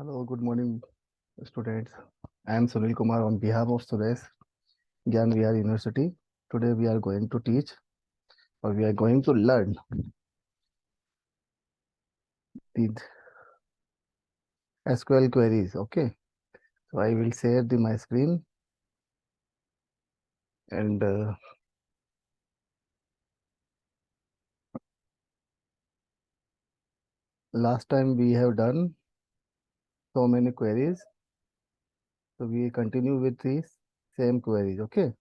Hello, good morning, students. I am Sunil Kumar on behalf of Suresh Gyan Vihar University. Today we are going to teach or we are going to learn the SQL queries. Okay, so I will share my screen and last time we have done so many queries, so we continue with these same queries. Okay,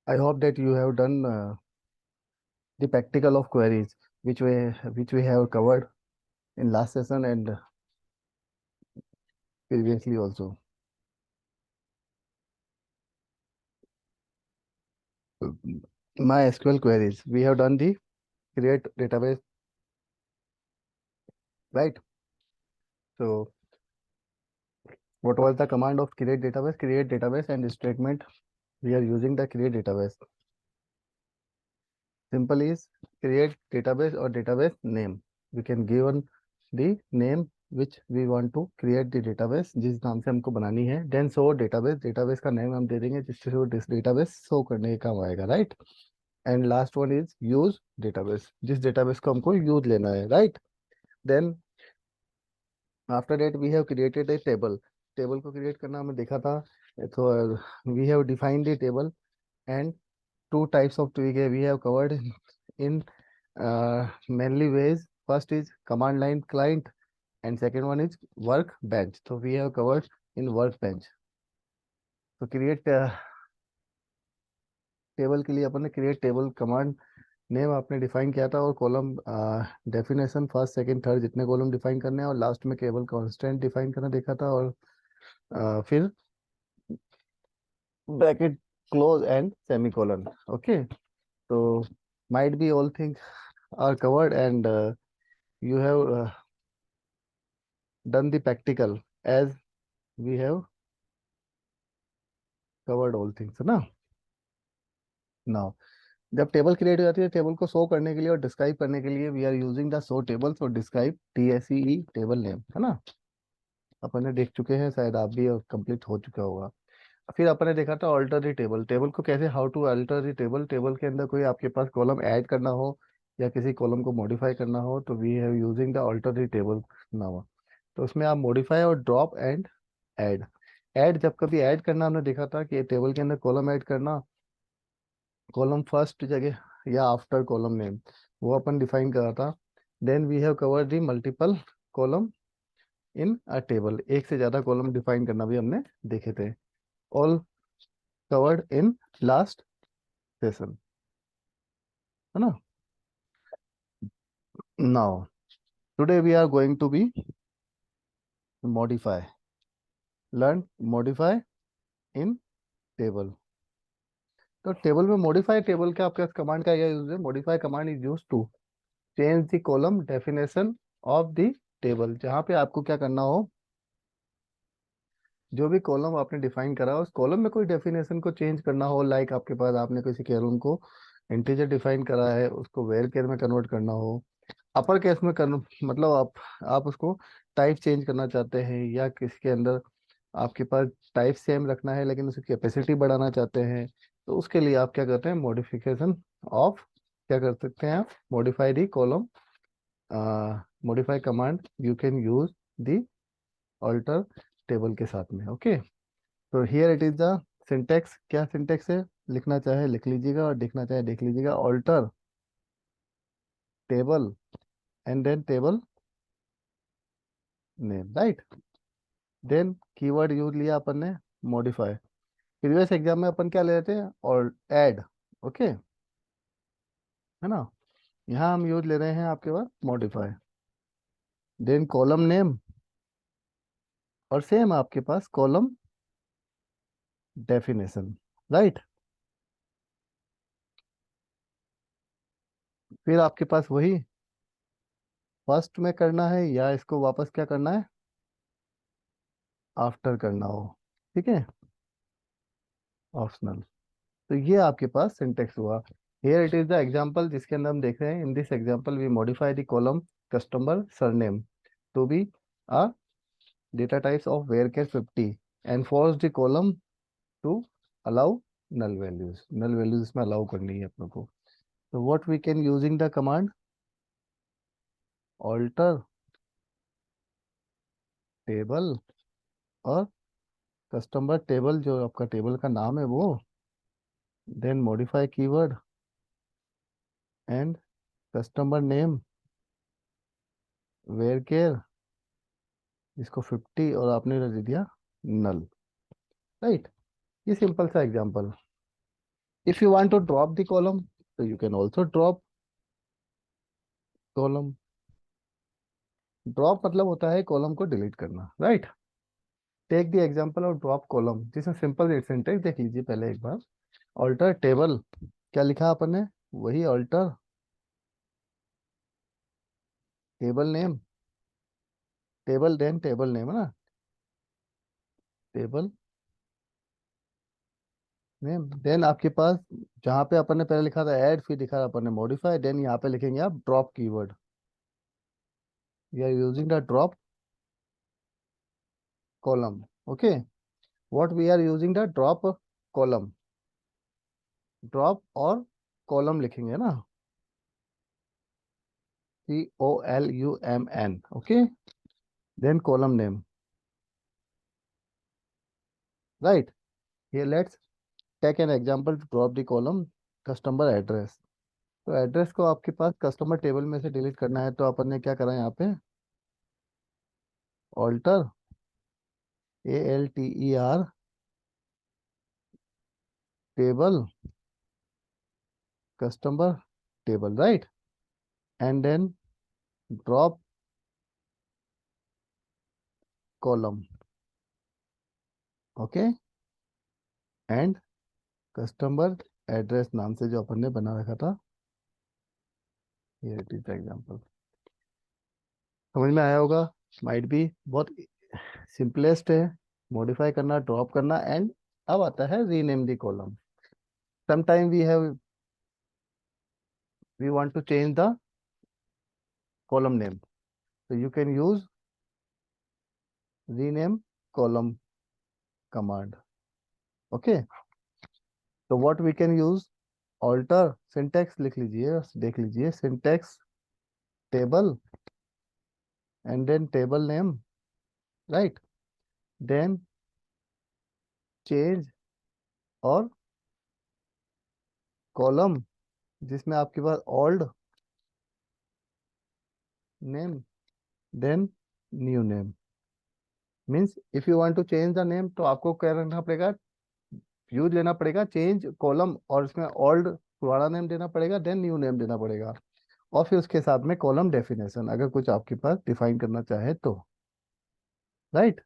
I hope that you have done the practical of queries which we have covered in last session and previously also. MySQL queries. We have done the create database, right? So what was the command of create database? Create database and statement. We are using the create database. Simple is create database or database name. We can give on the name which we want to create the database, जिस नाम से हमको बनानी है. Then show database. Database का name हम दे देंगे जिससे वो database show करने का काम आएगा, right? And last one is use database. जिस database को हमको use लेना है, right? Then after that we have created a table. Table को create करना हमने देखा था. So we have defined the table and two types of twig we have covered in mainly ways. First is command line client and second one is workbench. So we have covered in workbench. So create table के लिए अपन ने create table command name आपने define किया था और column definition first second third जितने column define करने हैं और लास्ट में केवल कांस्टेंट डिफाइन करना देखा था और फिर bracket close and semicolon. Okay, so might be all things are covered and you have done the practical as we have covered all things ना. Now जब टेबल क्रिएट हो जाती है टेबल को शो करने के लिए और डिस्क्राइब करने के लिए we are using the show table for describe TSEE table name है ना. अपन ने देख चुके हैं शायद आप भी और कंप्लीट हो चुका होगा. फिर अपन ने देखा था ऑल्टर द टेबल. टेबल को कैसे how to alter the table. Table के अंदर कोई आपके पास कॉलम ऐड करना हो या किसी कॉलम को मॉडिफाई करना हो तो we have using the alter the table now. तो उसमें आप मॉडिफाई और ड्रॉप एंड ऐड. ऐड जब कभी ऐड करना हमने देखा था कि टेबल के अंदर कॉलम ऐड करना कॉलम फर्स्ट जगह या आफ्टर कॉलम नेम वो अपन डिफाइन करा था. Then we have cover the multiple column in a table. एक से ज्यादा कॉलम डिफाइन करना भी हमने देखे थे. All covered in last session है ना. Now today we are going to be modify learn modify in table. तो टेबल में मॉडिफाई टेबल का आपके कमांड का यूज है. Modify command is use to change the column definition of the table. जहाँ पे आपको क्या करना हो जो भी कॉलम आपने डिफाइन करा उस कॉलम में कोई डेफिनेशन को चेंज करना हो. लाइक आपके पास आपने किसी कॉलम को इंटीजर डिफाइन करा है उसको वेर केयर में कन्वर्ट करना हो. अपर केस में कर मतलब आप उसको टाइप चेंज करना चाहते हैं या किसी के अंदर आपके पास टाइप सेम रखना है लेकिन उसकी कैपेसिटी बढ़ाना चाहते हैं तो उसके लिए आप क्या करते हैं मॉडिफिकेशन ऑफ क्या कर सकते हैं आप modify the column. Modify command you can use the alter table के साथ में. ओके, तो here it is the syntax. क्या सिंटेक्स है लिखना चाहे लिख लीजिएगा और देखना चाहे देख लीजिएगा. Alter table and then table name, right. Then keyword use लिया अपन ने मॉडिफाई. प्रीवियस एग्जाम में अपन क्या ले रहे थे और ऐड. ओके है ना. यहाँ हम यूज ले रहे हैं आपके पास मॉडिफाई. देन कॉलम नेम और सेम आपके पास कॉलम डेफिनेशन, राइट. फिर आपके पास वही फर्स्ट में करना है या इसको वापस क्या करना है आफ्टर करना हो, ठीक है, ऑप्शनल। तो ये आपके पास सिंटेक्स हुआ। Here it is the example जिसके अंदर हम देख रहे हैं, in this example we modify the column customer surname to be a data types of where 50 and force the column to allow null values. Null values इसमें allow करनी है अपने को। तो what we can using the command alter table, और customer table जो आपका table का नाम है वो, then modify keyword and customer name where care, इसको 50 और आपने दे दिया नल, राइट। ये सिंपल सा example. If you want to drop the column, तो you can also drop column. Drop मतलब होता है कॉलम को डिलीट करना, right. Take the example of drop column, जिसमें सिंपल सिंटेक्स देख लीजिए पहले एक बार। ऑल्टर टेबल, क्या लिखा अपन ने, वही alter table name, table then table name है ना, टेबल नेम, देन आपके पास जहाँ पे अपन ने पहले लिखा था ऐड, फिर लिखा था अपन ने मॉडिफाई, देन यहाँ पे लिखेंगे आप drop keyword. We are using the drop column, okay. What we are using the drop column, drop और कॉलम लिखेंगे ना, COLUMN, okay. Then column name, right. here let's take an example to drop the column customer address. तो address को आपके पास customer table में से delete करना है, तो अपन ने क्या करा यहाँ पे, alter ALTER table customer table, right, and then drop column, okay, and customer address नाम से जो अपन ने बना रखा था, ये इट इज एग्जांपल। समझ में आया होगा, माइट बी बहुत सिंपलेस्ट है, मॉडिफाई करना, ड्रॉप करना, एंड अब आता है rename the column. Sometime we want to change the column name, so you can use rename column command, okay। तो what we can use, alter syntax लिख लीजिए, देख लीजिए syntax table and then table name, right, then change और column जिसमें आपके पास old name then new name, means if you want to change the name तो आपको क्या रखना पड़ेगा, यूज लेना पड़ेगा चेंज कॉलम, और इसमें ओल्ड पुराना नेम देना पड़ेगा, देन न्यू नेम देना पड़ेगा, और फिर उसके साथ में कॉलम डेफिनेशन अगर कुछ आपके पास डिफाइन करना चाहे तो, राइट।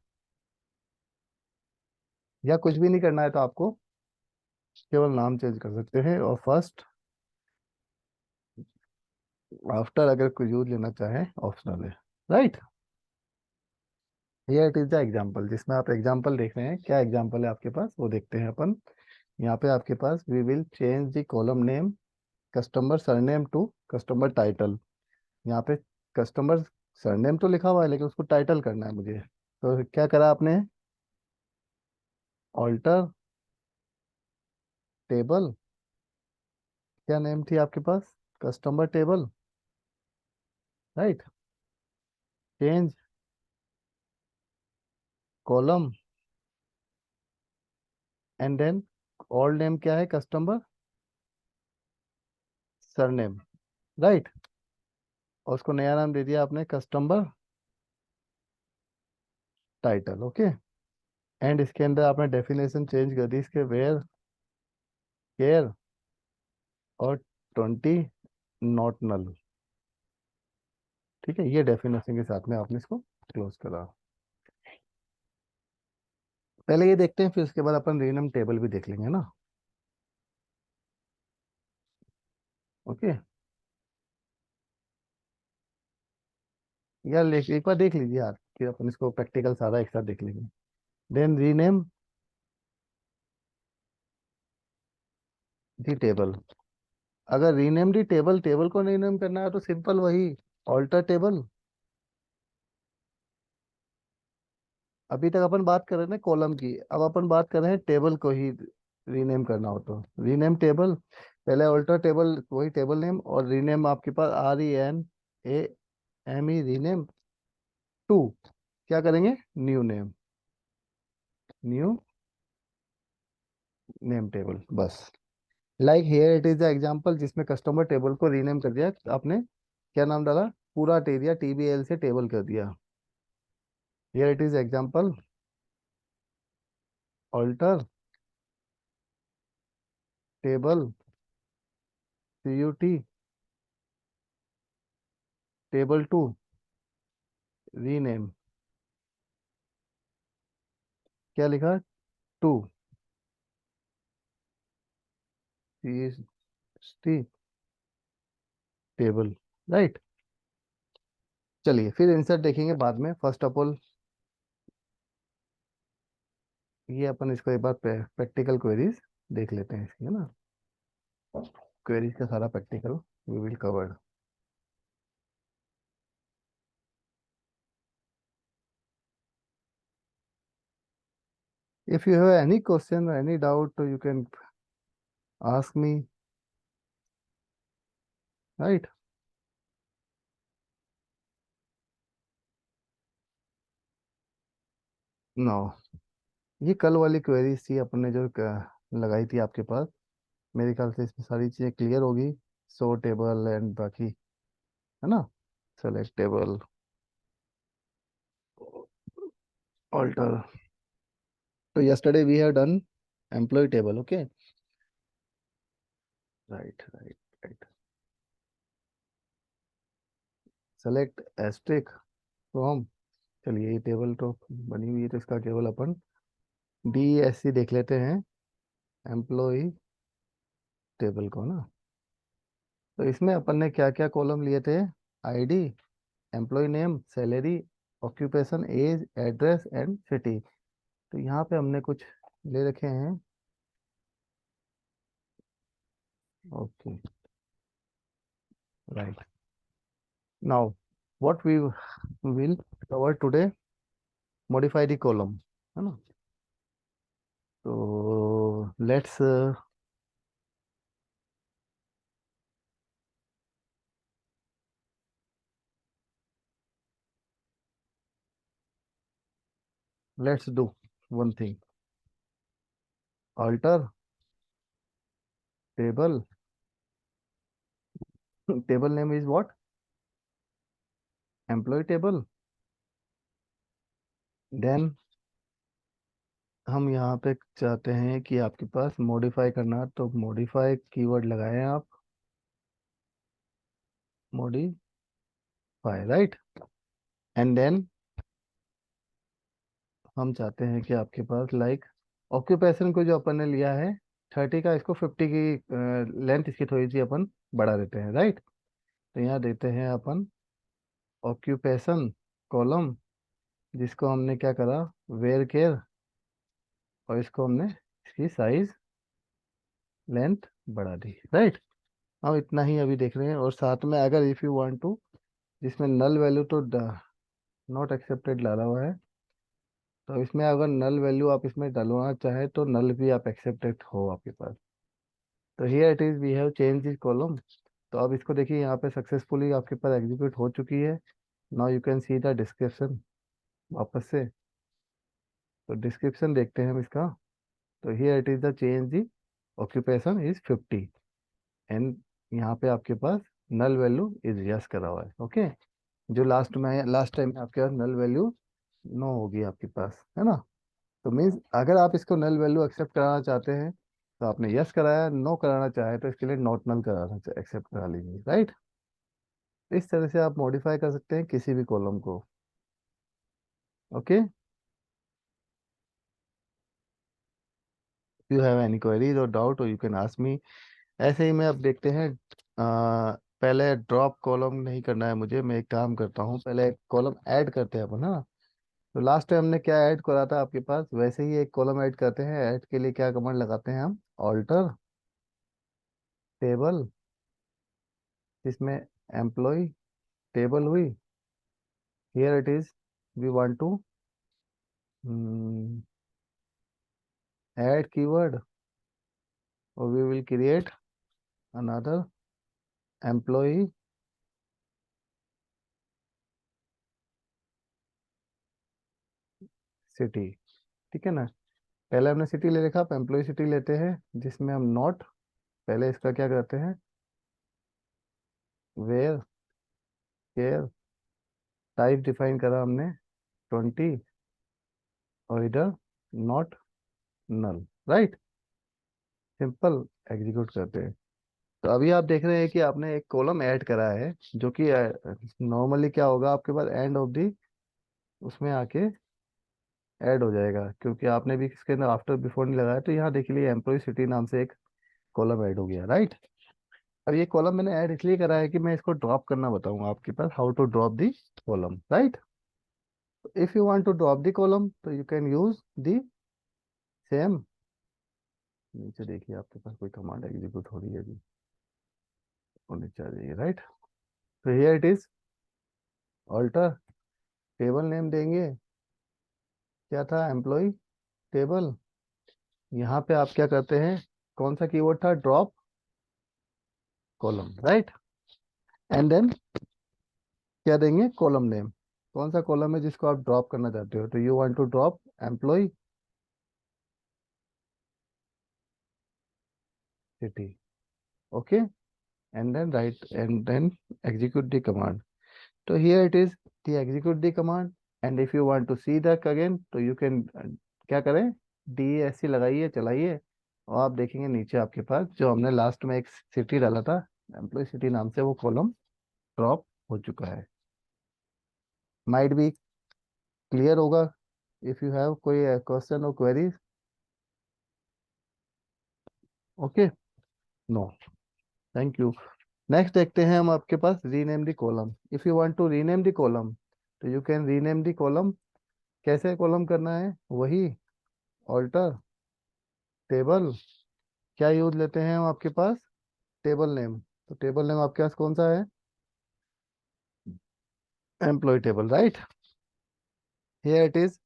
या कुछ भी नहीं करना है तो आपको केवल नाम चेंज कर सकते हैं, और फर्स्ट आफ्टर अगर कुछ यूज लेना चाहे ऑप्शनल है, राइट। ये इट इज द एग्जांपल जिसमें आप एग्जांपल देख रहे हैं, क्या एग्जांपल है आपके पास वो देखते हैं अपन। यहाँ पे आपके पास we will change the column name customer surname to customer title. यहाँ पे कस्टमर सरनेम तो लिखा हुआ है लेकिन उसको टाइटल करना है मुझे, तो क्या करा आपने, ऑल्टर टेबल, क्या नेम थी आपके पास, customer table, right, change column and then old name क्या है, कस्टमर सरनेम, राइट, और उसको नया नाम दे दिया आपने कस्टमर टाइटल, ओके। एंड इसके अंदर आपने डेफिनेशन चेंज कर दी इसके, वेयर केयर और 20 नॉट नल, ठीक है। ये डेफिनेशन के साथ में आपने इसको क्लोज करा। पहले ये देखते हैं, फिर उसके बाद अपन रीनम टेबल भी देख लेंगे ना, ओके। यार एक बार देख लीजिए यार, फिर अपन इसको प्रैक्टिकल सारा एक साथ देख लेंगे। Then rename the table. अगर रीनेम दी टेबल, टेबल को रीनेम करना है तो सिंपल वही ऑल्टर टेबल। अभी तक अपन बात कर रहे थे कॉलम की, अब अपन बात कर रहे हैं टेबल को ही रीनेम करना हो तो रीनेम टेबल। पहले ऑल्टर टेबल वही टेबल नेम, और रीनेम आपके पास RENAME रीनेम टू, क्या करेंगे, new name, new name table बस। Like here it is the example जिसमें कस्टमर टेबल को रीनेम कर दिया, आपने क्या नाम डाला, पूरा एरिया TBL से टेबल कर दिया। Here it is example alter table CUT table to rename, क्या लिखा, टू CST टेबल, राइट। चलिए फिर इंसर्ट देखेंगे बाद में। फर्स्ट ऑफ ऑल ये अपन इसको एक बार प्रैक्टिकल क्वेरीज देख लेते हैं इसकी, है ना। क्वेरीज का सारा practical we will covered. If you have any question any doubt you can ask me, right. No, ये कल वाली क्वेरीज थी अपन ने जो लगाई थी आपके पास। मेरे ख्याल से इसमें सारी चीजें क्लियर होगी, सो टेबल एंड बाकी, है ना। Select table, alter. तो yesterday we have done employ table, okay, right right right. Select asterisk from, चलिए ये टेबल तो बनी हुई है तो इसका केवल अपन DESC देख लेते हैं, एम्प्लॉय टेबल को ना। तो इसमें अपन ने क्या क्या कॉलम लिए थे, ID, employee name, salary, occupation, age, address and city. तो यहाँ पे हमने कुछ ले रखे हैं, okay, right. Now what we will cover today, modify the column, है ना। तो let's do one thing, alter table, table name is what, employee table. देन हम यहाँ पे चाहते हैं कि आपके पास मॉडिफाई करना है, तो मॉडिफाई कीवर्ड लगाए हैं आप, मॉडिफाई, राइट। एंड देन हम चाहते हैं कि आपके पास लाइक ऑक्यूपेशन को जो अपन ने लिया है 30 का, इसको 50 की लेंथ इसकी थोड़ी सी अपन बढ़ा देते हैं, राइट। तो यहाँ देते हैं अपन ऑक्यूपेशन कॉलम, जिसको हमने क्या करा, वेयर केयर, और इसको हमने इसकी साइज लेंथ बढ़ा दी, राइट। हम इतना ही अभी देख रहे हैं, और साथ में अगर इफ़ यू वांट टू, जिसमें नल वैल्यू तो नॉट एक्सेप्टेड डाला हुआ है, तो इसमें अगर नल वैल्यू आप इसमें डलवाना चाहे तो नल भी आप एक्सेप्टेड हो आपके पास। तो here it is we have change this column. तो अब इसको देखिए यहाँ पे सक्सेसफुली आपके पास एग्जीक्यूट हो चुकी है। Now you can see the description वापस से। तो डिस्क्रिप्शन देखते हैं हम इसका। तो here it is the change the occupation is 50, and यहाँ पे आपके पास नल वैल्यू इज यस करा हुआ है, ओके। जो लास्ट टाइम आपके पास नल वैल्यू नो होगी आपके पास, है ना। तो मीन्स अगर आप इसको नल वैल्यू एक्सेप्ट कराना चाहते हैं तो आपने यस कराया, नो कराना चाहे तो इसके लिए नॉट नल कराना एक्सेप्ट करा लीजिए, राइट। इस तरह से आप मॉडिफाई कर सकते हैं किसी भी कॉलम को, okay. You have any queries और डाउट और यू कैन आस्क मी। ऐसे ही में अब देखते हैं, पहले ड्रॉप कॉलम नहीं करना है मुझे, मैं एक काम करता हूँ, पहले कॉलम ऐड करते हैं अपन, है ना। तो लास्ट टाइम हमने क्या ऐड करा था आपके पास, वैसे ही एक कॉलम ऐड करते हैं। ऐड के लिए क्या कमांड लगाते हैं हम, ऑल्टर टेबल, इसमें एम्प्लॉय टेबल हुई, here it is, we want to add keyword, और we will create another employ city. ठीक है ना, पहले हमने सिटी ले रखा, अब एम्प्लॉय सिटी लेते हैं, जिसमें हम नॉट, पहले इसका क्या करते हैं, वेयर केयर टाइप डिफाइन करा हमने 20, और इधर not null, right, simple, execute करते हैं। तो अभी आप देख रहे हैं कि आपने एक कॉलम ऐड करा है, जो कि नॉर्मली क्या होगा आपके पास, एंड ऑफ दी उसमें आके ऐड हो जाएगा, क्योंकि आपने भी इसके अंदर आफ्टर बिफोर नहीं लगाया। तो यहाँ देख लीजिए एम्प्लॉय सिटी नाम से एक कॉलम ऐड हो गया, राइट। अब ये कॉलम मैंने ऐड इसलिए करा है कि मैं इसको ड्रॉप करना बताऊंगा आपके पास, how to drop the column, right. If you want to drop the column, तो you can use the same, नीचे देखिए आपके पास कोई कमांड एग्जीक्यूट हो रही है अभी, वो नीचे आ जाइए, राइट। तो here it is, alter table name देंगे, क्या था, एम्प्लॉय टेबल। यहाँ पे आप क्या करते हैं, कौन सा कीवर्ड था, drop column, right. And then क्या देंगे, कॉलम नेम, कौन सा कॉलम है जिसको आप ड्रॉप करना चाहते हो, तो you want to drop employee city, okay. And then right, and then execute the command. तो here it is, the execute the command, and if you want to see that again, तो you can क्या करें, DESC लगाइए, चलाइए, और आप देखेंगे नीचे आपके पास जो हमने लास्ट में एक सिटी डाला था, एम्प्लॉय सिटी नाम से, वो कॉलम ड्रॉप हो चुका है। माइट बी क्लियर होगा। इफ यू हैव कोई क्वेश्चन और queries, okay, no, thank you. Next देखते हैं हम आपके पास, rename the column. If you want to rename the column, तो you can rename the column. कैसे कॉलम करना है, वही ऑल्टर टेबल, क्या यूज लेते हैं हम आपके पास, टेबल नेम। तो टेबल नेम आपके पास कौन सा है, employee table, right. Here it is,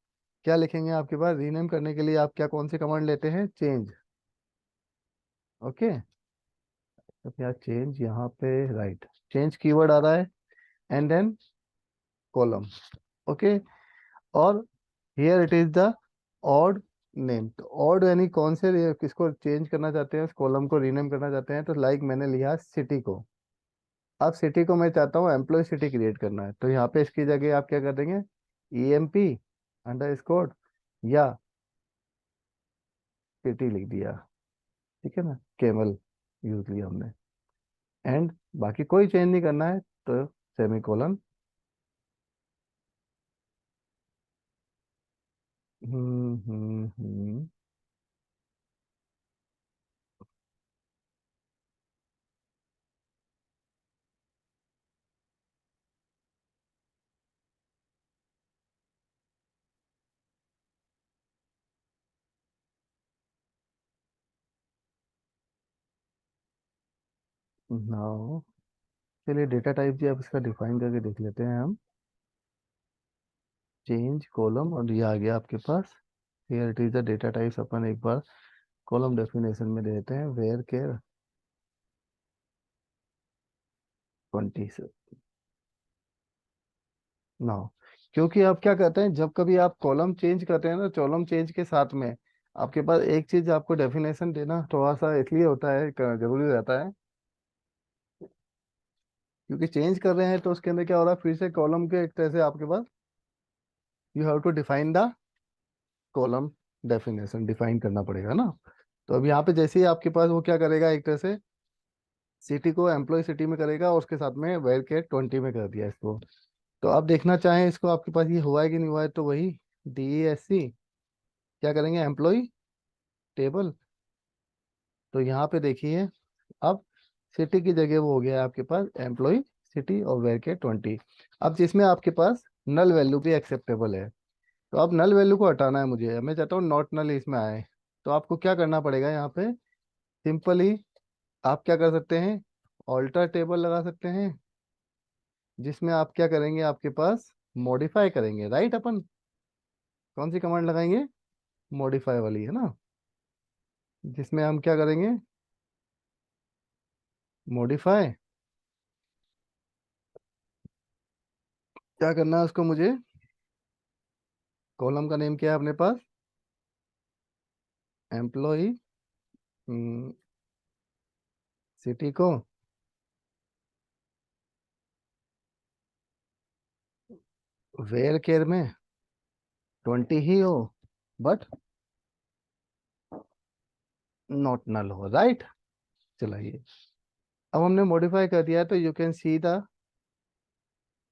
क्या लिखेंगे आपके पास, रीनेम करने के लिए आप क्या, कौन सी कमांड लेते हैं, चेंज, ओके। तो क्या चेंज यहाँ पे, राइट, चेंज कीवर्ड आ रहा है, एंड देन कॉलम, ओके। और here it is the odd name. तो ऑड यानी कौन से, किसको चेंज करना चाहते हैं, उस कॉलम को रीनेम करना चाहते हैं, तो लाइक मैंने लिया सिटी को। अब सिटी को मैं चाहता हूँ एम्प्लॉय सिटी क्रिएट करना है, तो यहाँ पे इसकी जगह आप क्या कर देंगे, EMP अंडर स्कोर या सिटी लिख दिया, ठीक है ना, केवल यूज लिया हमने, एंड बाकी कोई चेंज नहीं करना है, तो सेमीकोलन। हम्म। नाउ चलिए डेटा टाइप जी आप इसका डिफाइन करके देख लेते हैं हम, चेंज कॉलम, और ये आ गया आपके पास। Here it is the data types, अपन एक बार कॉलम डेफिनेशन में देते हैं, वेयर केयर 20 से नाउ। क्योंकि आप क्या करते हैं, जब कभी आप कॉलम चेंज करते हैं ना, कॉलम चेंज के साथ में आपके पास एक चीज आपको डेफिनेशन देना थोड़ा सा इसलिए होता है, जरूरी रहता है, क्योंकि चेंज कर रहे हैं तो उसके अंदर क्या हो रहा है, फिर से कॉलम के एक तरह से आपके पास, you have to define the column, definition define करना पड़ेगा ना। तो अब यहाँ पे जैसे ही आपके पास वो क्या करेगा, एक तरह से सिटी को एम्प्लॉय सिटी में करेगा, और उसके साथ में वेर के 20 में कर दिया इसको। तो आप देखना चाहें इसको, आपके पास ये हुआ है कि नहीं हुआ है, तो वही DESC क्या करेंगे, एम्प्लॉय टेबल। तो यहाँ पे देखिए, अब सिटी की जगह वो हो गया है आपके पास एम्प्लॉय सिटी और वेर के 20। अब जिसमें आपके पास नल वैल्यू भी एक्सेप्टेबल है, तो अब नल वैल्यू को हटाना है मुझे, मैं चाहता हूँ नॉट नल इसमें आए। तो आपको क्या करना पड़ेगा यहाँ पे, सिंपली आप क्या कर सकते हैं, ऑल्टर टेबल लगा सकते हैं, जिसमें आप क्या करेंगे, आपके पास मॉडिफाई करेंगे, राइट। अपन कौन सी कमांड लगाएंगे, मॉडिफाई वाली, है ना, जिसमें हम क्या करेंगे, मॉडिफाई। क्या करना है उसको मुझे, कॉलम का नेम क्या है अपने पास, एम्प्लॉय, सिटी को वेयर केयर में 20 ही हो, बट नॉट नल हो, राइट। चलिए, अब हमने मॉडिफाई कर दिया है, तो you can see the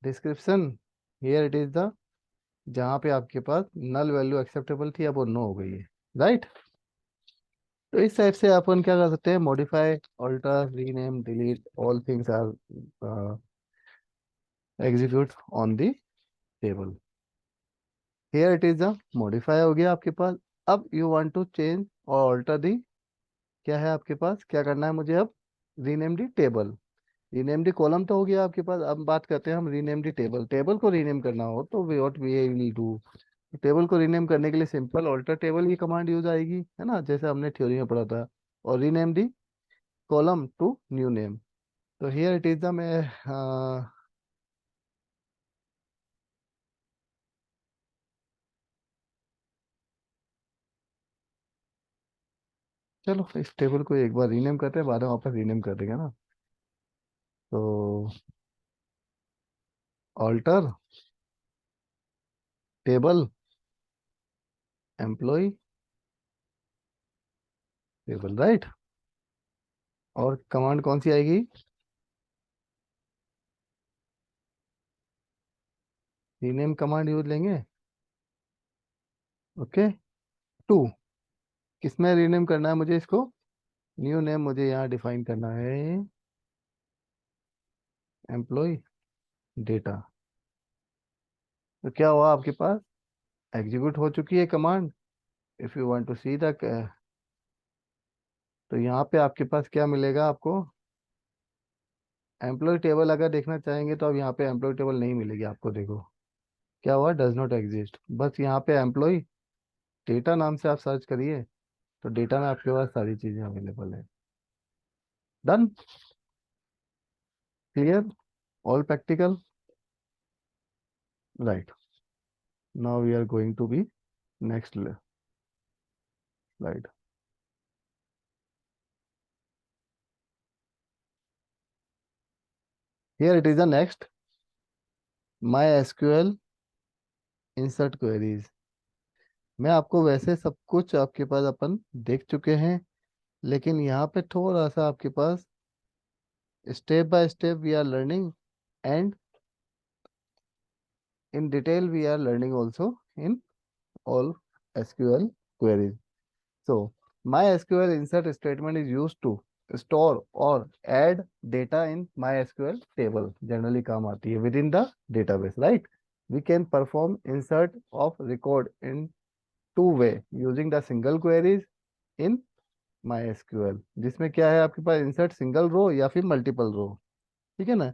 description, here it is the, जहाँ पे आपके पास नल वैल्यू एक्सेप्टेबल थी, अब वो नो हो गई है, राइट। तो इस टाइप से अपन क्या कर सकते हैं, modify, alter, rename, delete, all things are execute on the table. Here it is the modify हो गया आपके पास। अब यू वांट टू चेंज और ऑल्टर दी, क्या है आपके पास, क्या करना है मुझे अब, rename the table. Rename the column तो हो गया आपके पास, अब बात करते हैं हम रीनेम दी टेबल। टेबल को रीनेम करना हो तो what we will do, table को रीनेम करने के लिए सिंपल ऑल्टर टेबल की कमांड यूज आएगी, है ना, जैसे हमने थ्योरी में पढ़ा था। और rename the column to new name. तो हियर इट इज द, मैं चलो इस टेबल को एक बार रीनेम करते हैं, बाद में वापस रीनेम कर देंगे ना। तो alter table employee table, right. और कमांड कौन सी आएगी, रीनेम कमांड यूज लेंगे, ओके। टू, किसमें रीनेम करना है मुझे इसको, न्यू नेम मुझे यहाँ डिफाइन करना है, एम्प्लॉय डेटा। तो क्या हुआ आपके पास, एग्जीक्यूट हो चुकी है command. If you want to see the, तो यहाँ पे आपके पास क्या मिलेगा आपको, एम्प्लॉय टेबल अगर देखना चाहेंगे तो अब यहाँ पे एम्प्लॉय टेबल नहीं मिलेगी आपको, देखो क्या हुआ, डज नॉट एग्जिस्ट। बस यहाँ पे एम्प्लॉय डेटा नाम से आप सर्च करिए, तो डेटा में आपके पास सारी चीजें अवेलेबल है। Done, clear, all practical, right. Now we are going to be next slide. Here it is the next, my SQL insert queries. मैं आपको वैसे सब कुछ आपके पास अपन देख चुके हैं, लेकिन यहाँ पे थोड़ा सा आपके पास step by step we are learning, and in detail we are learning also in all SQL queries. So MySQL insert statement is used to store or add data in MySQL table, generally काम आती है within the database, right? We can perform insert of record in two way using the single queries in MySQL, जिसमें क्या है आपके पास, insert single row या फिर मल्टीपल रो, ठीक है ना।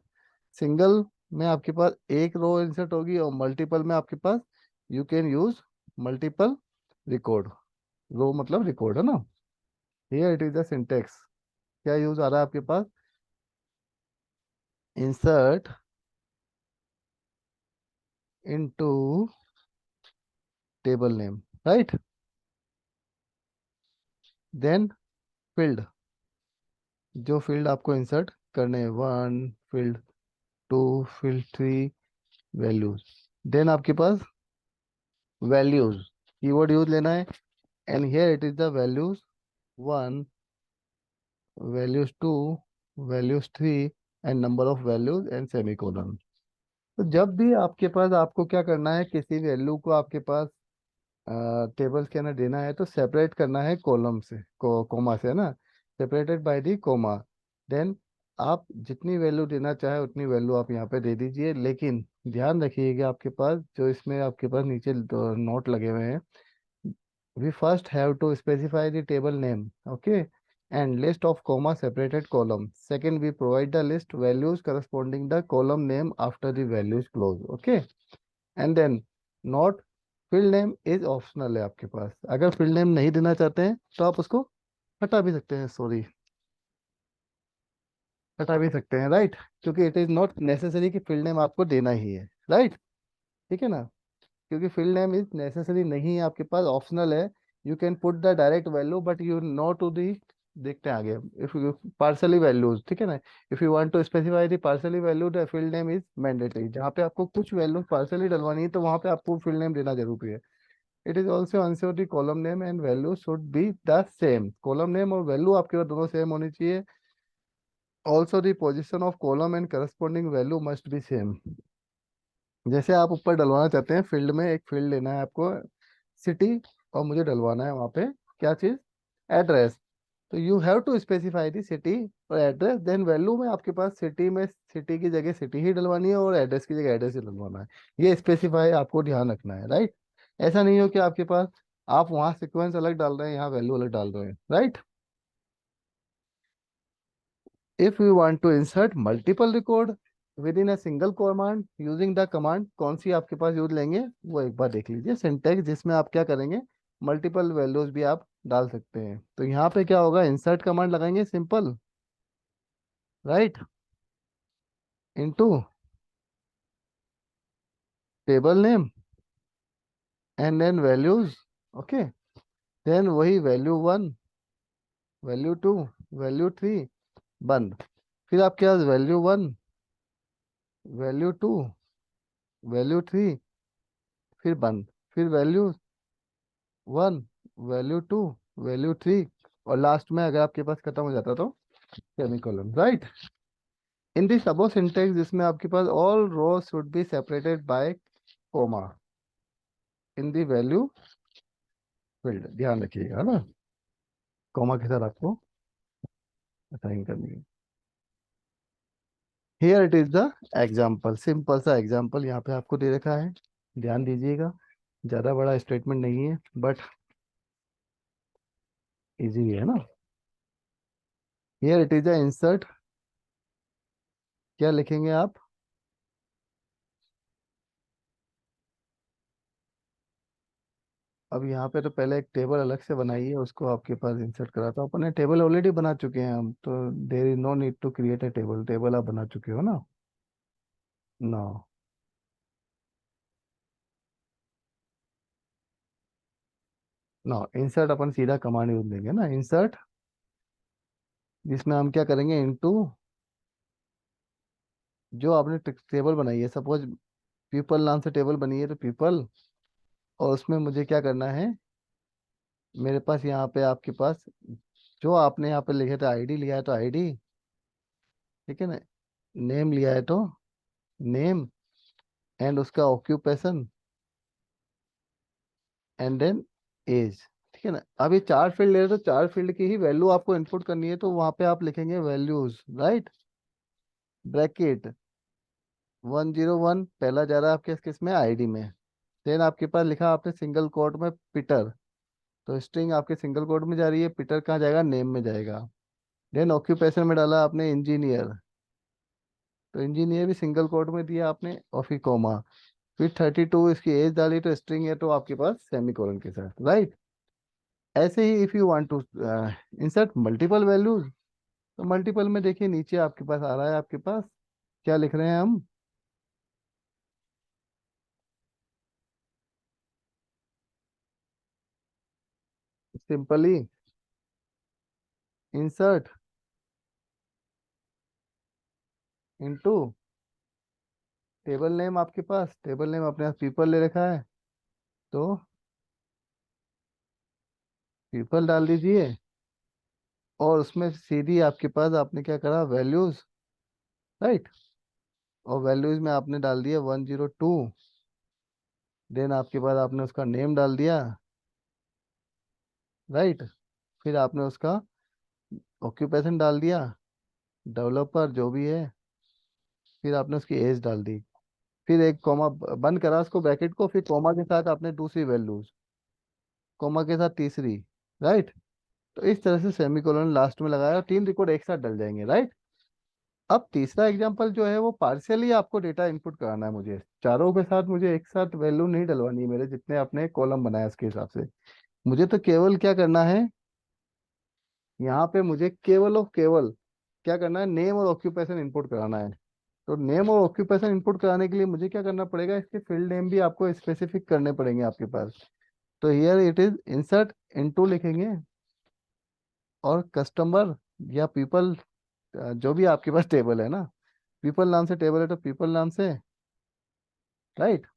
सिंगल में आपके पास एक रो इंसर्ट होगी, और मल्टीपल में आपके पास you can use multiple record, row मतलब रिकॉर्ड, है ना। Here it is the syntax, क्या यूज आ रहा है आपके पास, insert into table name, right. Then field, जो फील्ड आपको इंसर्ट करने हैं, one field, two field, three values. Then आपके पास वैल्यूज, कीवर्ड यूज लेना है, and here it is the values one, values two, values three, and number of values and semicolon. तो जब भी आपके पास, आपको क्या करना है, किसी वैल्यू को आपके पास टेबल के अंदर देना है, तो सेपरेट करना है कॉलम से, कोमा से, है ना, सेपरेटेड बाय दी कोमा। देन आप जितनी वैल्यू देना चाहे उतनी वैल्यू आप यहाँ पे दे दीजिए, लेकिन ध्यान रखिएगा आपके पास जो इसमें आपके पास नीचे नोट लगे हुए हैं, we first have to specify the table name, okay, and list of comma separated column. Second, we provide the list values corresponding the column name after the values close, okay. And then not field name is optional है आपके पास, अगर field name नहीं देना चाहते हैं तो आप उसको हटा भी सकते हैं, सॉरी, हटा भी सकते हैं, राइट, क्योंकि इट इज नॉट नेसेसरी कि field name आपको देना ही है, राइट, ठीक है ना, क्योंकि field name इज नेसेसरी नहीं है आपके पास, ऑप्शनल है। You can put the direct value but you know to the, देखते हैं आगे, इफ यू पार्सली वैल्यूज, ठीक है ना, if you want to specify the partially value the field name is mandatory, जहाँ पे आपको कुछ वैल्यू पार्सली डलवानी है तो वहाँ पे आपको फील्ड नेम देना जरूरी है। It is also ensure the column name and value should be the same, column name और वैल्यू आपके पास दोनों सेम होनी चाहिए। Also the position of column and corresponding value must be same. जैसे आप ऊपर डलवाना चाहते हैं फील्ड में, एक फील्ड लेना है आपको सिटी, और मुझे डलवाना है वहाँ पे क्या चीज़, एड्रेस, तो you have to specify the city और एड्रेस, देन वैल्यू में आपके पास सिटी में सिटी की जगह सिटी ही डलवानी है और एड्रेस की जगह एड्रेस ही डलवाना है, ये स्पेसिफाई आपको ध्यान रखना है, राइट। ऐसा नहीं हो कि आपके पास आप वहाँ सिक्वेंस अलग डाल रहे हैं यहाँ वैल्यू अलग डाल रहे हैं, right. If you want to insert multiple record within a single command using the command, कौन सी आपके पास यूज लेंगे वो एक बार देख लीजिए, सिंटैक्स जिसमें आप क्या करेंगे, मल्टीपल वैल्यूज भी आप डाल सकते हैं, तो यहाँ पे क्या होगा, इंसर्ट कमांड लगाएंगे simple, right, into table name and then values, okay, then वही value one, value two, value three, बंद। फिर आपके पास value one, value two, value three, फिर बंद, फिर value one, value two, value three, और लास्ट में अगर आपके पास खत्म हो जाता तो semicolon, right. In this above syntax जिसमें आपके पास all row should be separated by comma in the value field, ध्यान रखिएगा, है ना, कोमा के साथ आपको असाइन करनी है। Here it is the example, simple सा एग्जाम्पल यहाँ पे आपको दे रखा है, ध्यान दीजिएगा, ज्यादा बड़ा स्टेटमेंट नहीं है बट इजी है ना। Here it is the insert, क्या लिखेंगे आप, अब यहाँ पे तो पहले एक टेबल अलग से बनाई है, उसको आपके पास इंसर्ट कराता हूँ, अपने टेबल ऑलरेडी बना चुके हैं हम, तो there is no need to create a table, table आप बना चुके हो ना। नो, नो, इंसर्ट अपन सीधा कमांड यूज देंगे ना, इंसर्ट, जिसमें हम क्या करेंगे, इनटू, जो आपने टेबल बनाई है, सपोज पीपल नाम से टेबल बनी है तो पीपल, और उसमें मुझे क्या करना है, मेरे पास यहाँ पे आपके पास जो आपने यहाँ पे लिखे थे आईडी लिया है तो आईडी, ठीक है ना, नेम लिया है तो नेम, एंड उसका ऑक्यूपेशन, एंड देन एज, ठीक है ना। अब ये चार फील्ड ले रहे तो चार फील्ड की ही वैल्यू आपको इनपुट करनी है, तो वहां पे आप लिखेंगे वैल्यूज, राइट, ब्रैकेट 101, पहला जा रहा है आपके किस में, आईडी में, देन आपके पास लिखा आपने सिंगल कोट में पीटर, तो स्ट्रिंग आपके सिंगल कोट में जा रही है, पीटर कहाँ जाएगा, नेम में जाएगा। देन ऑक्यूपेशन में डाला आपने इंजीनियर, तो इंजीनियर भी सिंगल कोट में दिया आपने, और फिर कॉमा, फिर 32 इसकी एज डाली तो स्ट्रिंग है तो आपके पास सेमीकोलन के साथ, राइट। ऐसे ही if you want to insert multiple values, तो मल्टीपल में देखिए नीचे आपके पास आ रहा है, आपके पास क्या लिख रहे हैं हम, simply insert into table name, आपके पास टेबल नेम अपने पास पीपल ले रखा है, तो पीपल डाल दीजिए, और उसमें सीधी आपके पास आपने क्या करा, वैल्यूज, राइट, और वैल्यूज में आपने डाल दिया 102, देन आपके बाद आपने उसका नेम डाल दिया, राइट, फिर आपने उसका ऑक्यूपेशन डाल दिया, डेवलपर जो भी है, फिर आपने उसकी एज डाल दी, फिर एक कॉमा बंद करा उसको ब्रैकेट को, फिर कॉमा के साथ आपने दूसरी वैल्यूज, कॉमा के साथ तीसरी, राइट। तो इस तरह से सेमीकोलन लास्ट में लगाया और तीन रिकॉर्ड एक साथ डल जाएंगे, राइट। अब तीसरा एग्जांपल जो है वो पार्शियली आपको डेटा इनपुट कराना है मुझे, चारों के साथ मुझे एक साथ वैल्यू नहीं डलवानी है, मेरे जितने आपने कॉलम बनाया उसके हिसाब से। मुझे तो केवल क्या करना है, यहाँ पे मुझे केवल और केवल क्या करना है, नेम और ऑक्यूपेशन इनपुट कराना है। तो नेम और ऑक्यूपेशन इनपुट कराने के लिए मुझे क्या करना पड़ेगा, इसके फील्ड नेम भी आपको स्पेसिफिक करने पड़ेंगे आपके पास। तो here it is insert into लिखेंगे, और कस्टमर या पीपल, जो भी आपके पास टेबल है ना, पीपल नाम से टेबल है तो पीपल नाम से, राइट।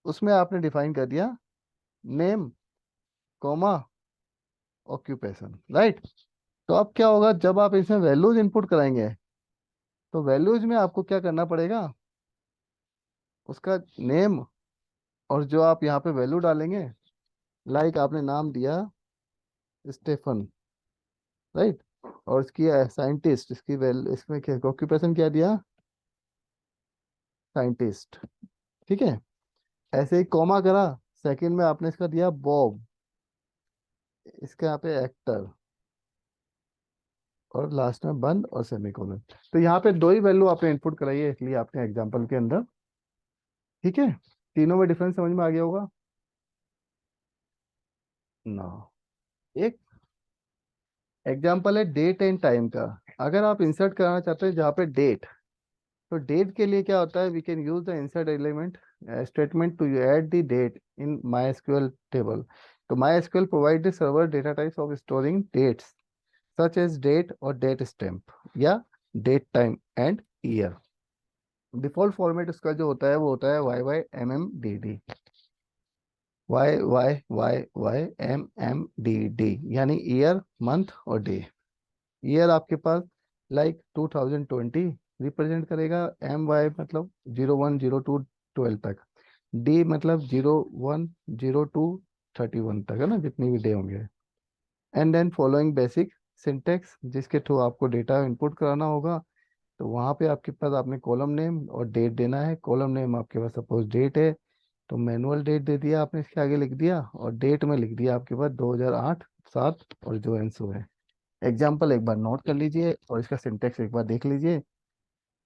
उसमें आपने डिफाइन कर दिया नेम, कॉमा, ऑक्यूपेशन, राइट। तो अब क्या होगा, जब आप इसमें वैल्यूज इनपुट कराएंगे, तो वैल्यूज में आपको क्या करना पड़ेगा, उसका नेम, और जो आप यहाँ पे वैल्यू डालेंगे, लाइक आपने नाम दिया स्टेफन, राइट, और इसकी साइंटिस्ट, इसकी वैल्यू, इसमें क्या ऑक्यूपेशन क्या दिया, साइंटिस्ट, ठीक है। ऐसे ही कॉमा करा, सेकंड में आपने इसका दिया बॉब, इसके यहाँ पे एक्टर, और लास्ट में बंद और सेमीकोलन। तो यहाँ पे दो ही वैल्यू आपने इनपुट कराई है, इसलिए आपने एग्जांपल के अंदर, ठीक है। तीनों में डिफरेंस समझ में आ गया होगा ना। एक एग्जांपल है डेट एंड टाइम का। अगर आप इंसर्ट कराना चाहते हैं जहाँ पे डेट, तो डेट के लिए क्या होता है, we can use the insert element statement to add the date in my SQL table. तो my SQL provide the server data types of storing dates such as date और डेट स्टैम्प या date time and year. Default format उसका जो होता है वो होता है Y Y M M D D, Y Y Y Y M M D D, यानी ईयर, मंथ और डे। ईयर आपके पास लाइक 2020 रिप्रेजेंट करेगा, एम वाई मतलब 010212 तक, डी मतलब 010231 तक, है ना, जितनी भी डे होंगे। And then following basic syntax जिसके थ्रू आपको डेटा इनपुट कराना होगा। तो वहाँ पे आपके पास आपने कॉलम नेम और डेट देना है। कॉलम नेम आपके पास सपोज डेट है, तो मैनुअल डेट दे दिया आपने, इसके आगे लिख दिया, और डेट में लिख दिया आपके पास 2008 7, और जो आंसर है। एग्जाम्पल एक बार नोट कर लीजिए और इसका सिंटेक्स एक बार देख लीजिए,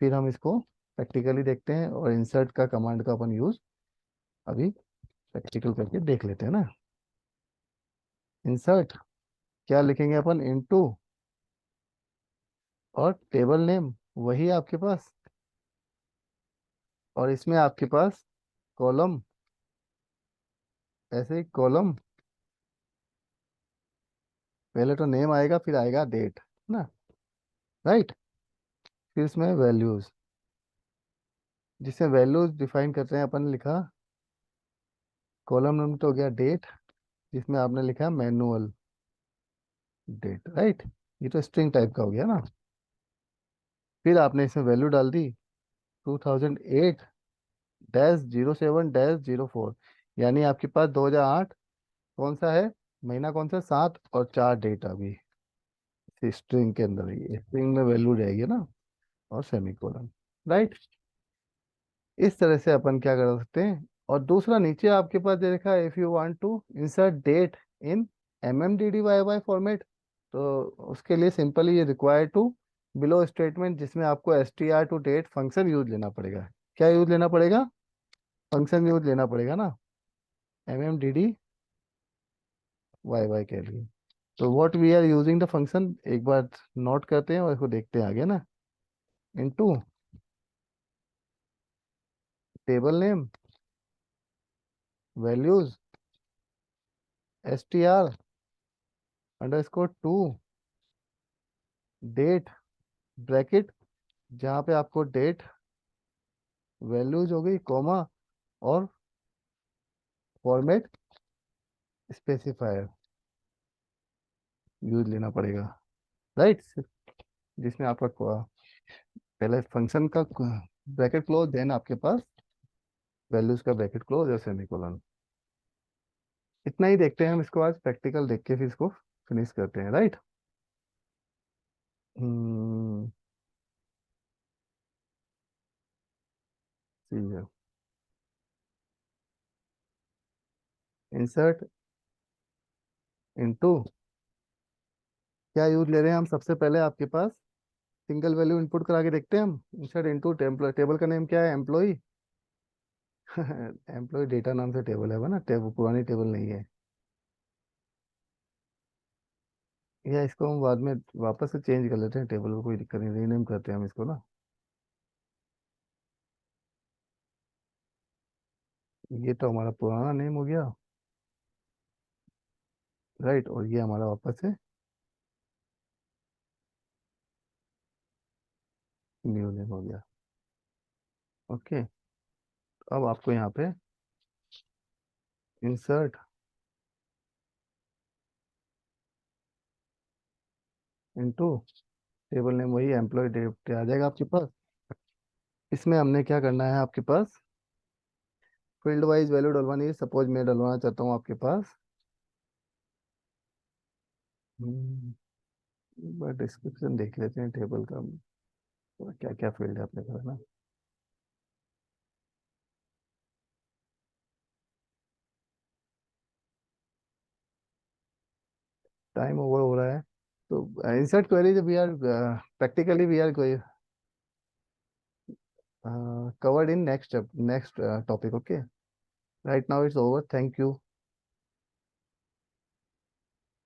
फिर हम इसको प्रैक्टिकली देखते हैं, और इंसर्ट का कमांड का अपन यूज अभी प्रैक्टिकल करके देख लेते हैं ना। इंसर्ट क्या लिखेंगे अपन, इनटू, और टेबल नेम वही है आपके पास, और इसमें आपके पास कॉलम, ऐसे ही कॉलम, पहले तो नेम आएगा फिर आएगा डेट ना, राइट। फिर इसमें वैल्यूज, जिसमें वैल्यूज डिफाइन करते हैं अपन, लिखा कॉलम नंबर तो हो गया डेट, जिसमें आपने लिखा मैनुअल डेट, राइट। ये तो स्ट्रिंग टाइप का हो गया ना। फिर आपने इसमें वैल्यू डाल दी 2008-07-04, यानी आपके पास 2008 कौन सा है, महीना कौन सा, 7 और 4 डेट अभी स्ट्रिंग के अंदर, ही स्ट्रिंग में वैल्यू रहेगी ना, और सेमीकोलन, राइट। इस तरह से अपन क्या कर सकते हैं। और दूसरा नीचे आपके पास दे रखा है, if you want to insert date in M M D D Y Y format, तो उसके लिए सिंपली ये रिक्वायर टू बिलो स्टेटमेंट, जिसमें आपको S T R to date function use लेना पड़ेगा। क्या यूज लेना पड़ेगा, फंक्शन यूज लेना पड़ेगा ना, M M D D Y Y के लिए। तो what we are using the function, एक बार नोट करते हैं और इसको देखते हैं आगे ना। Into table name, values, S T R underscore to, date, bracket, जहाँ पे आपको डेट वैल्यूज हो गई, कॉमा, और फॉर्मेट स्पेसिफायर यूज लेना पड़ेगा, राइट। जिसमें आपका पहले फंक्शन का ब्रैकेट क्लोज, देन आपके पास वैल्यूज का ब्रैकेट क्लोज और सेमीकोलन। इतना ही देखते हैं हम, इसको आज प्रैक्टिकल देख के फिर इसको फिनिश करते हैं, राइट। सी है। इंसर्ट इनटू, क्या यूज ले रहे हैं हम सबसे पहले आपके पास? सिंगल वैल्यू इनपुट करा के देखते हैं हम। इंसर्ट इनटू टेबल, टेबल का नेम क्या है? एम्प्लॉय। एम्प्लॉय डेटा नाम से टेबल है वो ना, टेबल पुरानी टेबल नहीं है। या इसको हम बाद में वापस से चेंज कर लेते हैं टेबल को, कोई दिक्कत नहीं, रीनेम करते हैं हम इसको ना। ये तो हमारा पुराना नेम हो गया, राइट, और ये हमारा वापस से न्यू नेम हो गया। ओके, अब आपको यहाँ पे इंसर्ट इनटू टेबल नेम, वही एम्प्लॉय डेट आ जाएगा आपके पास। इसमें हमने क्या करना है आपके पास? फील्ड वाइज वैल्यू डलवानी है। सपोज मैं डलवाना चाहता हूँ आपके पास, डिस्क्रिप्शन देख लेते हैं टेबल का, क्या क्या फील्ड है अपने पास ना। टाइम ओवर हो रहा है, तो insert query we are practically we are covered in next next topic. Okay, right now it's over. Thank you.